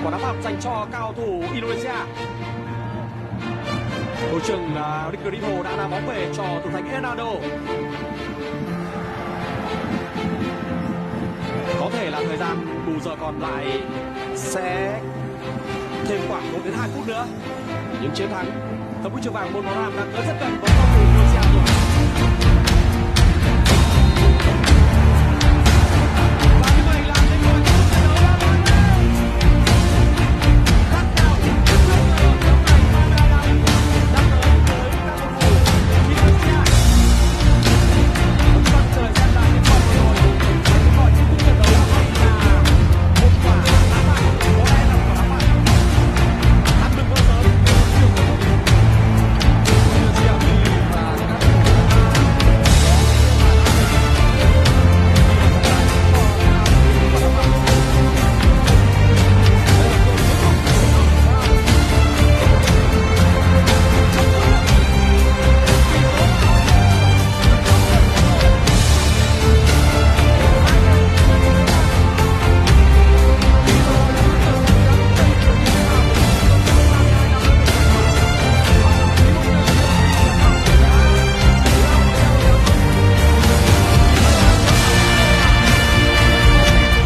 Quả đá phạt dành cho cao thủ Indonesia. Đội trưởng Ricardo đã đá bóng về cho thủ thành Ronaldo. Có thể là thời gian bù giờ còn lại sẽ thêm khoảng 1 đến 2 phút nữa. Những chiến thắng tấm huy chương vàng môn bóng đá đang tới rất gần với cầu thủ Indonesia rồi.